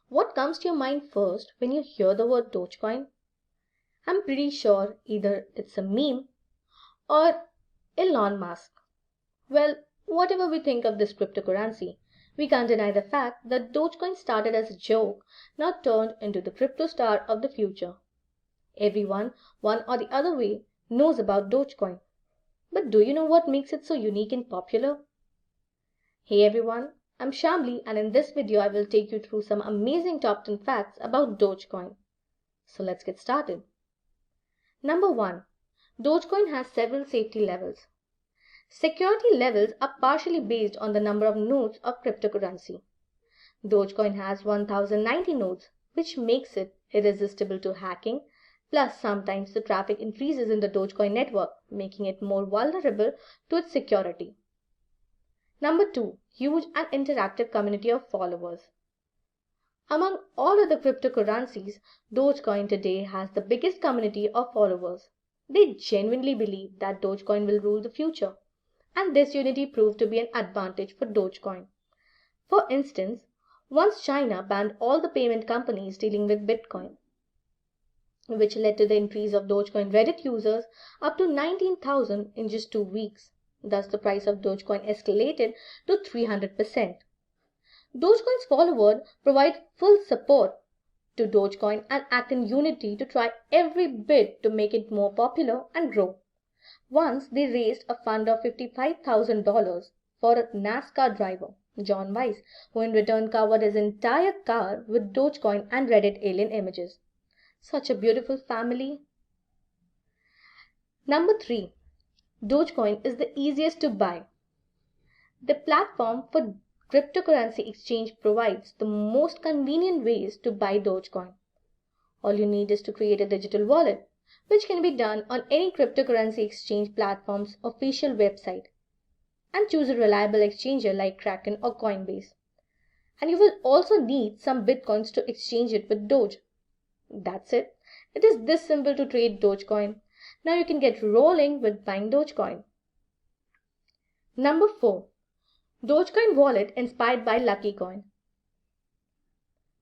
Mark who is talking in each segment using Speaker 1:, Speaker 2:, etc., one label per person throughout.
Speaker 1: What comes to your mind first when you hear the word Dogecoin? I'm pretty sure either it's a meme or Elon Musk. Well, whatever we think of this cryptocurrency, we can't deny the fact that Dogecoin started as a joke, now turned into the crypto star of the future. Everyone, one or the other way, knows about Dogecoin. But do you know what makes it so unique and popular? Hey everyone, I'm Shamli, and in this video I will take you through some amazing top 10 facts about Dogecoin. So let's get started. Number 1. Dogecoin has several safety levels. Security levels are partially based on the number of nodes of cryptocurrency. Dogecoin has 1090 nodes, which makes it irresistible to hacking, plus sometimes the traffic increases in the Dogecoin network, making it more vulnerable to its security. Number 2. Huge and interactive community of followers. Among all other cryptocurrencies, Dogecoin today has the biggest community of followers. They genuinely believe that Dogecoin will rule the future, and this unity proved to be an advantage for Dogecoin. For instance, once China banned all the payment companies dealing with Bitcoin, which led to the increase of Dogecoin Reddit users up to 19,000 in just 2 weeks. Thus, the price of Dogecoin escalated to 300%. Dogecoin's followers provide full support to Dogecoin and act in unity to try every bit to make it more popular and grow. Once they raised a fund of $55,000 for a NASCAR driver, John Weiss, who in return covered his entire car with Dogecoin and Reddit alien images. Such a beautiful family. Number 3. Dogecoin is the easiest to buy. The platform for cryptocurrency exchange provides the most convenient ways to buy Dogecoin. All you need is to create a digital wallet, which can be done on any cryptocurrency exchange platform's official website, and choose a reliable exchanger like Kraken or Coinbase. And you will also need some Bitcoins to exchange it with Doge. That's it. It is this simple to trade Dogecoin. Now you can get rolling with buying Dogecoin. Number 4. Dogecoin wallet inspired by Lucky Coin.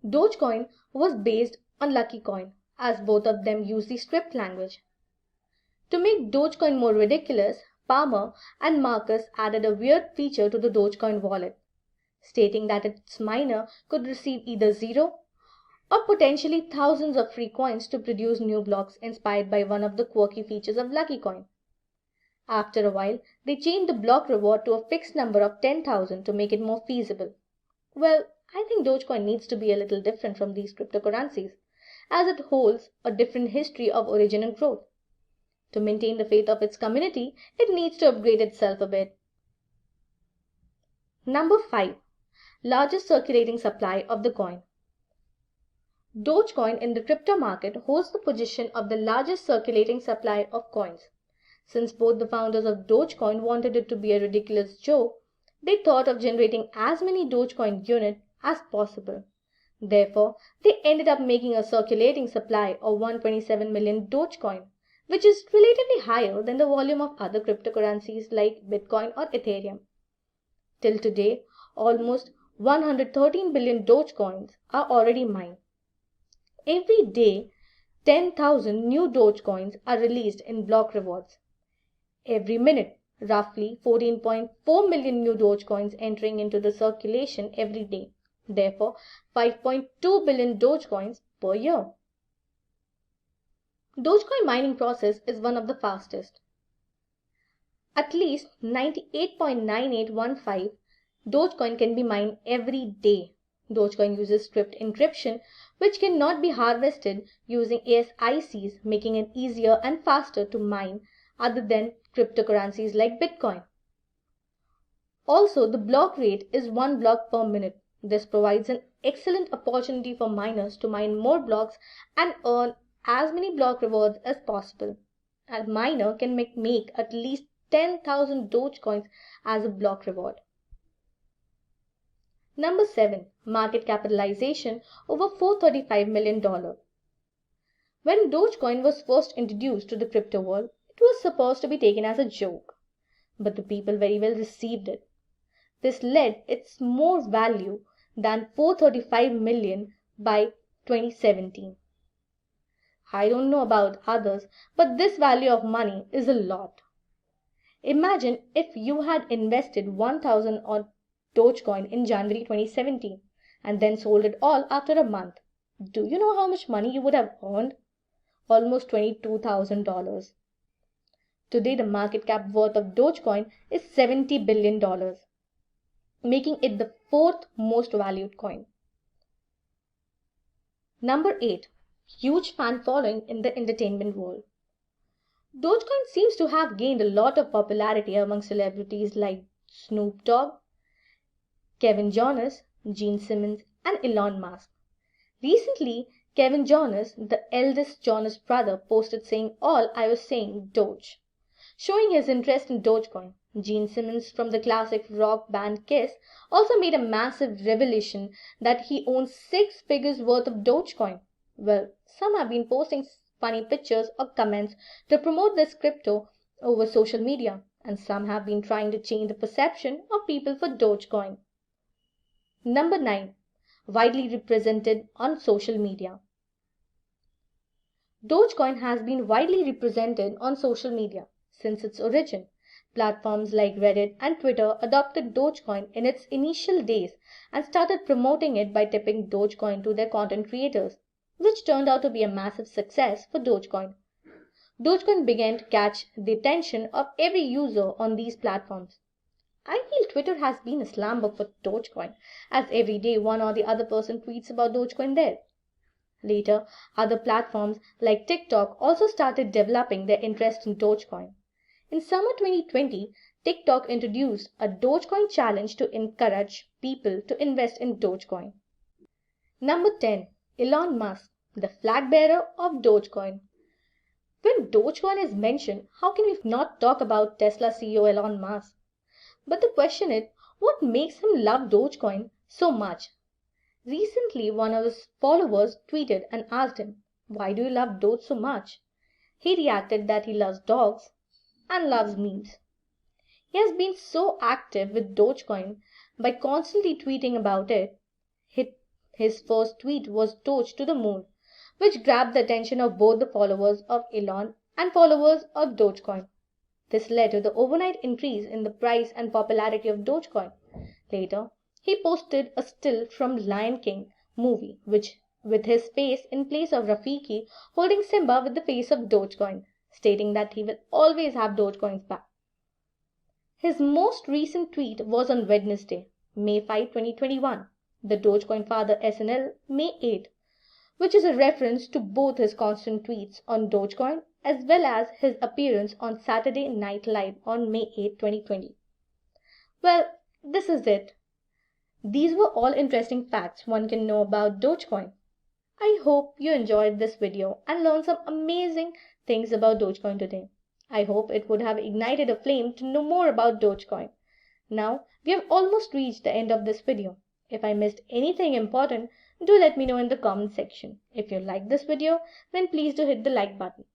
Speaker 1: Dogecoin was based on Lucky Coin, as both of them use the script language. To make Dogecoin more ridiculous, Palmer and Marcus added a weird feature to the Dogecoin wallet, stating that its miner could receive either 0 or potentially thousands of free coins to produce new blocks inspired by one of the quirky features of Lucky Coin. After a while, they changed the block reward to a fixed number of 10,000 to make it more feasible. Well, I think Dogecoin needs to be a little different from these cryptocurrencies, as it holds a different history of origin and growth. To maintain the faith of its community, it needs to upgrade itself a bit. Number 5. Largest circulating supply of the coin. Dogecoin in the crypto market holds the position of the largest circulating supply of coins. Since both the founders of Dogecoin wanted it to be a ridiculous joke, they thought of generating as many Dogecoin units as possible. Therefore, they ended up making a circulating supply of 127 million Dogecoin, which is relatively higher than the volume of other cryptocurrencies like Bitcoin or Ethereum. Till today, almost 113 billion Dogecoins are already mined. Every day, 10,000 new Dogecoins are released in block rewards. Every minute, roughly 14.4 million new Dogecoins entering into the circulation every day. Therefore, 5.2 billion Dogecoins per year. Dogecoin mining process is one of the fastest. At least 98.9815 Dogecoin can be mined every day. Dogecoin uses script encryption, which cannot be harvested using ASICs, making it easier and faster to mine other than cryptocurrencies like Bitcoin. Also, the block rate is 1 block per minute. This provides an excellent opportunity for miners to mine more blocks and earn as many block rewards as possible. A miner can make at least 10,000 Dogecoins as a block reward. Number 7. Market capitalization over $435 million. When Dogecoin was first introduced to the crypto world, it was supposed to be taken as a joke. but the people very well received it. This led its more value than 435 million by 2017. I don't know about others, but this value of money is a lot. Imagine if you had invested 1000 on Dogecoin in January 2017 and then sold it all after a month. Do you know how much money you would have earned? Almost $22,000. Today, the market cap worth of Dogecoin is $70 billion, making it the fourth most valued coin. Number 8. Huge fan following in the entertainment world. Dogecoin seems to have gained a lot of popularity among celebrities like Snoop Dogg, Kevin Jonas, Gene Simmons, and Elon Musk. Recently, Kevin Jonas, the eldest Jonas brother, posted saying all I was saying Doge, showing his interest in Dogecoin. Gene Simmons from the classic rock band Kiss also made a massive revelation that he owns 6 figures worth of Dogecoin. Well, some have been posting funny pictures or comments to promote this crypto over social media, and some have been trying to change the perception of people for Dogecoin. Number 9. Widely represented on social media. Dogecoin has been widely represented on social media since its origin. Platforms like Reddit and Twitter adopted Dogecoin in its initial days and started promoting it by tipping Dogecoin to their content creators, which turned out to be a massive success for Dogecoin. Dogecoin began to catch the attention of every user on these platforms. I feel Twitter has been a slam book for Dogecoin, as every day one or the other person tweets about Dogecoin there. Later, other platforms like TikTok also started developing their interest in Dogecoin. In summer 2020, TikTok introduced a Dogecoin challenge to encourage people to invest in Dogecoin. Number 10. Elon Musk, the flag bearer of Dogecoin. When Dogecoin is mentioned, how can we not talk about Tesla CEO Elon Musk? But the question is, what makes him love Dogecoin so much? Recently, one of his followers tweeted and asked him, "Why do you love Doge so much?" He reacted that he loves dogs and loves memes. He has been so active with Dogecoin by constantly tweeting about it. His first tweet was Doge to the moon, which grabbed the attention of both the followers of Elon and followers of Dogecoin. This led to the overnight increase in the price and popularity of Dogecoin. Later, he posted a still from Lion King movie, which with his face in place of Rafiki holding Simba with the face of Dogecoin, stating that he will always have Dogecoins back. His most recent tweet was on Wednesday, May 5, 2021, the Dogecoin father SNL May 8, which is a reference to both his constant tweets on Dogecoin as well as his appearance on Saturday Night Live on May 8, 2020. Well, this is it. These were all interesting facts one can know about Dogecoin. I hope you enjoyed this video and learned some amazing things about Dogecoin today. I hope it would have ignited a flame to know more about Dogecoin. Now, we have almost reached the end of this video. If I missed anything important, do let me know in the comment section. If you like this video, then please do hit the like button.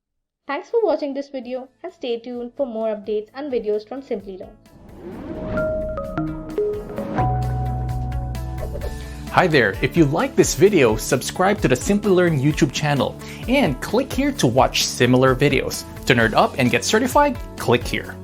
Speaker 1: Thanks for watching this video and stay tuned for more updates and videos from Simplilearn.
Speaker 2: Hi there, if you like this video, subscribe to the Simplilearn YouTube channel and click here to watch similar videos. To nerd up and get certified, click here.